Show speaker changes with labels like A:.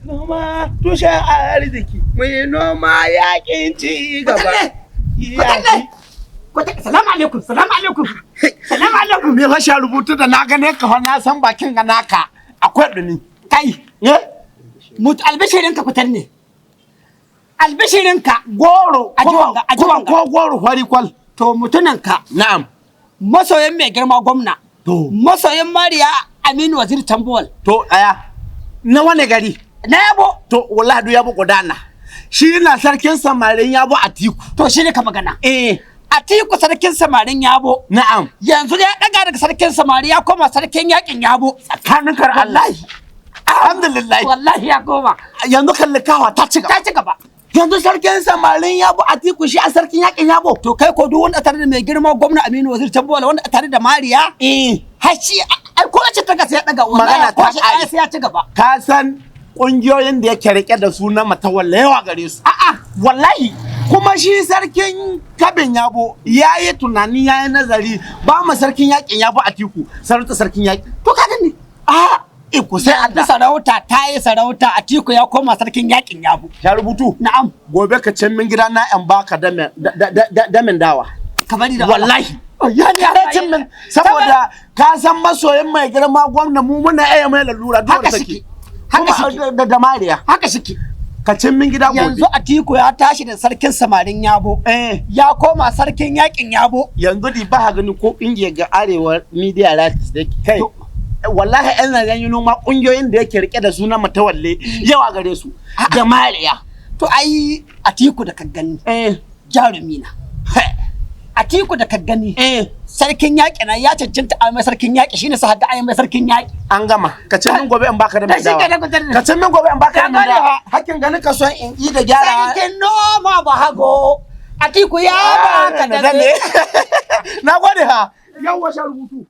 A: Noma tushen arziki. Mai noma yakin ci gaba.
B: Salamu alaikum, salamu alaikum. Salamu alaikum.
A: Me fa sha rubutu da na gane ka fa na san bakin ga naka akwai dumi.
B: Kai, albishirinka fitar ne. Albishirinka
A: Goro,
B: ajiwanga.
A: ko goro fari kwal.
B: To mutunanka,
A: Na'am.
B: masoyin mai girma gwamna.
A: To,
B: Masoyin Mariya Aminu Waziri Tambuwal.
A: to aya. Na wane gari?
B: Na yabo.
A: To, wallahi du yabo gudana. Shi na sarkin samarin yabo Atiku.
B: To shi ne ka magana.
A: Eh,
B: Atiku sarkin samarin yabo.
A: na'am.
B: Yanzu ya daga daga sarkin samari ya koma sarkin yakin yabo.
A: Tsakanin kar Allah. Alhamdulillah.
B: Wallahi ya koma.
A: Yanzu kallikawa ta ci gaba.
B: Ta ci gaba.
A: Yanzu sarkin samarin yabo Atiku shi a sarkin yakin yabo.
B: To kai ko duk wanda tare da mai girma gwamna Aminu Waziri Tambuwal wanda tare da Mariya. Har shi ai ko ce ta ga sai ya daga
A: Magana
B: ko
A: ta
B: shi
A: ƙare.
B: sai ya ci gaba.
A: Ka san ƙungiyoyin da yake rike da su na matawalla yawa gare su. A'a, wallahi. Kuma shi sarkin kabin yabo ya yi tunani ya yi nazari ba mu sarkin yakin yabo Atiku sarauta sarkin yaki.
B: To ka gani.
A: Iko sai
B: Yanzu
A: Allah.
B: sarauta ta yi sarauta Atiku ya koma sarkin yakin yabo.
A: Ya rubutu.
B: Na'am.
A: Gobe ka can min gida na yan baka damin dawa.
B: Ka bari da
A: Wallahi.
B: Ya ni
A: Sai cin min saboda ka san masoyin mai girma gwamna mu muna iya mai lalura dole
B: Haka
A: take.
B: shike. Haka shike.
A: Kuma da Mariya.
B: Haka shike.
A: Ka can min gida gobe.
B: Yanzu Atiku ya tashi da sarkin samarin yabo. Ya koma sarkin yakin yabo.
A: Yanzu di ba gani ko kungiyar ga arewa media rights da kai. Wallahi yan nan yi noma kungiyoyin da yake rike da sunan matawalle yawa gare su da Mariya.
B: To ai Atiku da ka gani. Jarumi na. Atiku da ka gani. Sarkin yaƙi na ya cancanta a mai sarkin yaƙi shine sa haga a mai sarkin yaƙi.
A: An gama. Ka ce min gobe in baka da
B: Da shi
A: dawa.
B: ke da gudanar da-
A: Ka ce min gobe in baka da
B: Ka gane
A: dawa.
B: ha.
A: Hakkin gani ka son in yi da gyara.
B: Sarkin noma ba hago. Atiku ya baka da
A: Na gode ha. Yawwa sha rubutu.